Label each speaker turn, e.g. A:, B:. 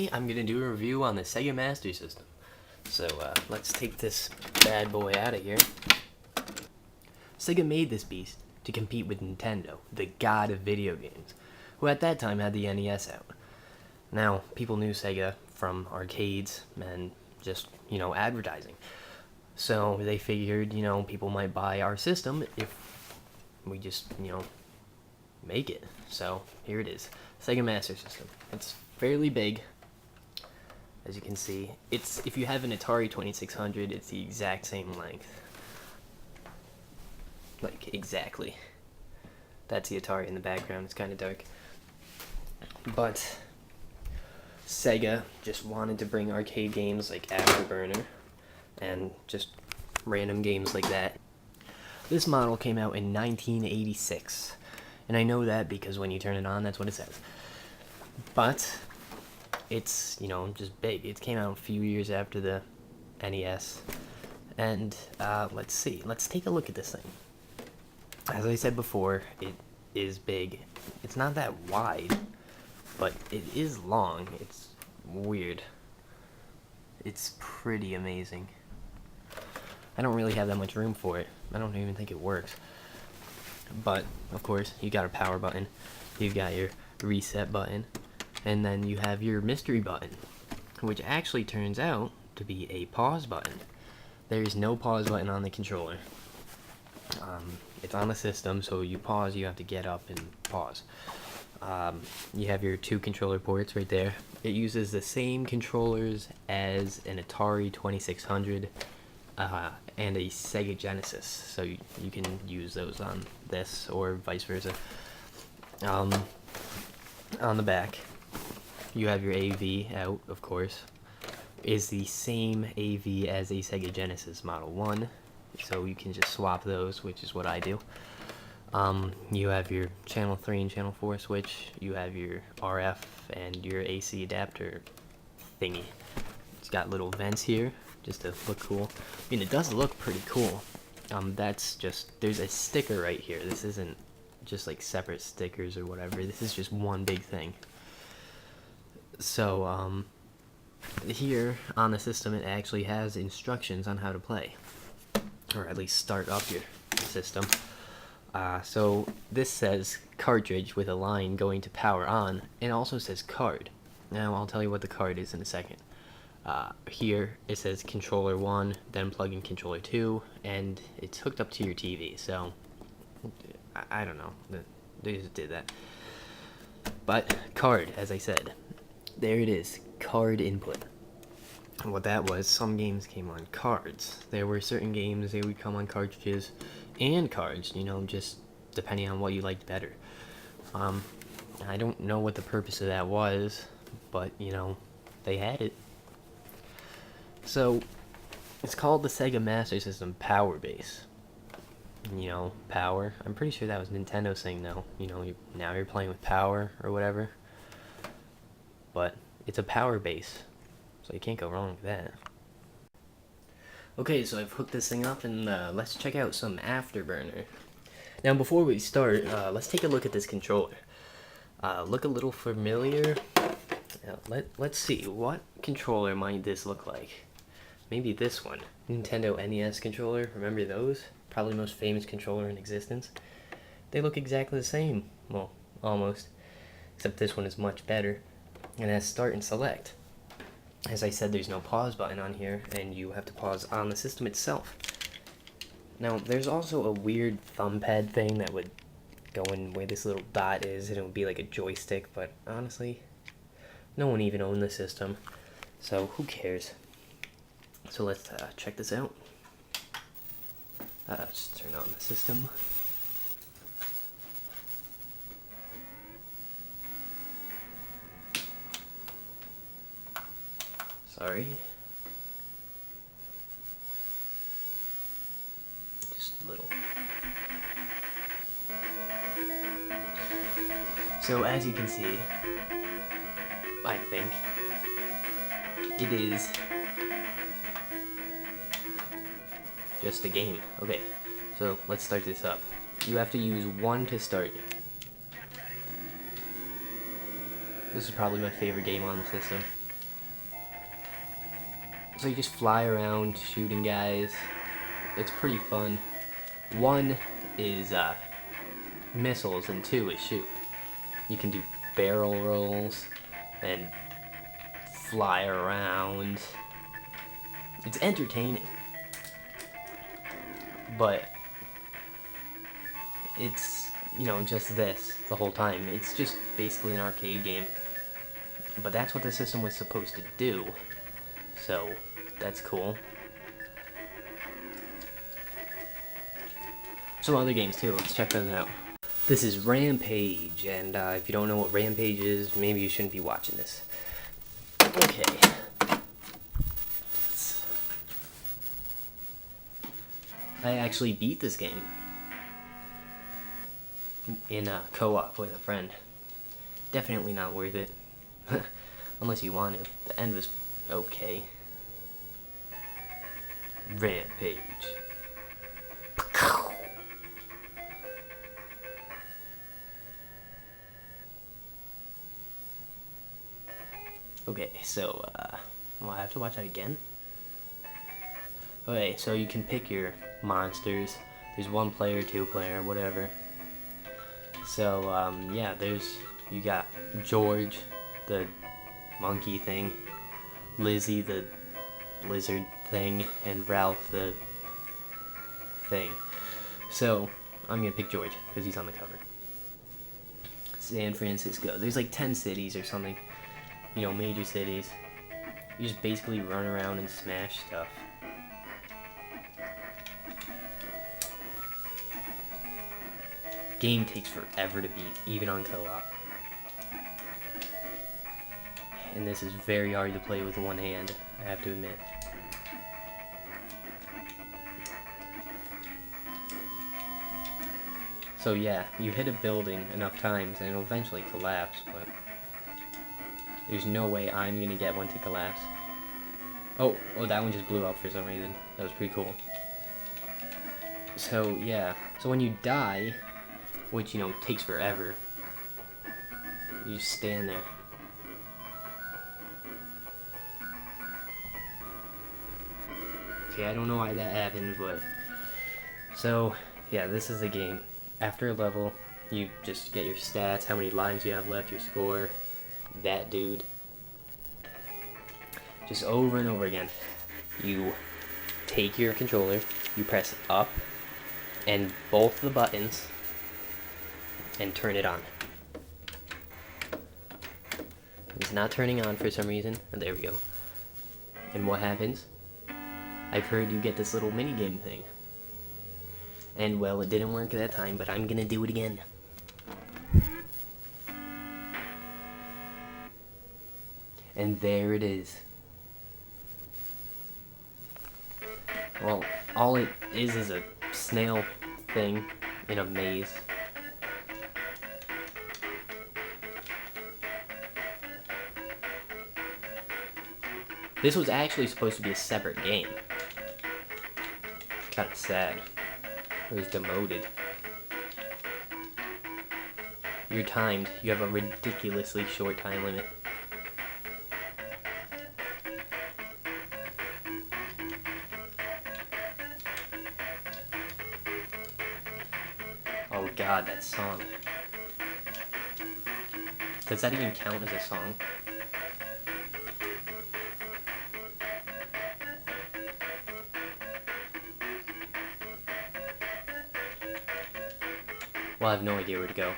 A: Today I'm going to do a review on the Sega Master System. So let's take this bad boy out of here. Sega made this beast to compete with Nintendo, the god of video games, who at that time had the NES out. Now, people knew Sega from arcades and just, advertising. So they figured, people might buy our system if we just, make it. So here it is, Sega Master System. It's fairly big, as you can see. It's, if you have an Atari 2600, it's the exact same length. Like, exactly. That's the Atari in the background. It's kind of dark. But Sega just wanted to bring arcade games like Afterburner and just random games like that. This model came out in 1986. And I know that because when you turn it on, that's what it says. But it's, just big. It came out a few years after the NES. And let's see. Let's take a look at this thing. As I said before, it is big. It's not that wide, but it is long. It's weird. It's pretty amazing. I don't really have that much room for it. I don't even think it works. But, of course, you got a power button. You've got your reset button. And then you have your mystery button, which actually turns out to be a pause button. There is no pause button on the controller. It's on the system, so you pause, you have to get up and pause. You have your two controller ports right there. It uses the same controllers as an Atari 2600 and a Sega Genesis, so you can use those on this or vice versa. On the back, you have your AV out, of course. Is the same AV as a Sega Genesis Model 1, so you can just swap those, which is what I do. You have your channel 3 and channel 4 switch. You have your RF and your AC adapter thingy. It's got little vents here just to look cool. I mean, it does look pretty cool. That's just, there's a sticker right here. This isn't just like separate stickers or whatever. This is just one big thing. So here on the system, it actually has instructions on how to play, or at least start up your system. So this says cartridge with a line going to power on, and also says card. Now I'll tell you what the card is in a second. Here it says controller 1, then plug in controller 2, and it's hooked up to your TV. So I don't know, they just did that. But card, as I said, there it is, card input. And what that was, some games came on cards. There were certain games, they would come on cartridges and cards, just depending on what you liked better. I don't know what the purpose of that was, but, they had it. So, it's called the Sega Master System Power Base. Power. I'm pretty sure that was Nintendo's thing, though. Now you're playing with power or whatever. But it's a power base, so you can't go wrong with that. Okay, so I've hooked this thing up, and let's check out some Afterburner. Now, before we start, let's take a look at this controller. Look a little familiar. Let's see, what controller might this look like? Maybe this one, Nintendo NES controller. Remember those? Probably the most famous controller in existence. They look exactly the same. Well, almost. Except this one is much better. And it has start and select. As I said, there's no pause button on here, and you have to pause on the system itself. Now, there's also a weird thumb pad thing that would go in where this little dot is, and it would be like a joystick, but honestly, no one even owned the system, so who cares? So let's check this out. Just turn on the system. Sorry. Just a little. So as you can see, I think it is just a game. Okay, so let's start this up. You have to use 1 to start. This is probably my favorite game on the system. So you just fly around shooting guys. It's pretty fun. 1 is missiles and 2 is shoot. You can do barrel rolls and fly around. It's entertaining. But it's, you know, just this the whole time. It's just basically an arcade game. But that's what the system was supposed to do. So, that's cool. Some other games too, let's check those out. This is Rampage, and if you don't know what Rampage is, maybe you shouldn't be watching this. Okay. I actually beat this game in a co-op with a friend. Definitely not worth it. Unless you want to. The end was okay. Rampage. Okay, so, well, I have to watch that again? Okay, so you can pick your monsters. There's 1 player, 2 player, whatever. So, yeah, you got George, the monkey thing, Lizzie, the lizard thing, and Ralph, the thing. So, I'm gonna pick George, because he's on the cover. San Francisco. There's like 10 cities or something. You know, major cities. You just basically run around and smash stuff. Game takes forever to beat, even on co-op. And this is very hard to play with 1 hand, I have to admit. So yeah, you hit a building enough times and it'll eventually collapse, but there's no way I'm gonna get one to collapse. Oh, that one just blew up for some reason. That was pretty cool. So yeah, so when you die, which, you know, takes forever, you just stand there. Okay, I don't know why that happened, but... So, yeah, this is the game. After a level, you just get your stats, how many lives you have left, your score, that dude. Just over and over again. You take your controller, you press up and both the buttons and turn it on. It's not turning on for some reason, and there we go. And what happens? I've heard you get this little minigame thing. And well, it didn't work that time, but I'm gonna do it again. And there it is. Well, all it is a snail thing in a maze. This was actually supposed to be a separate game. Kinda sad. It was demoted. You're timed. You have a ridiculously short time limit. Oh god, that song. Does that even count as a song? Well, I have no idea where to go.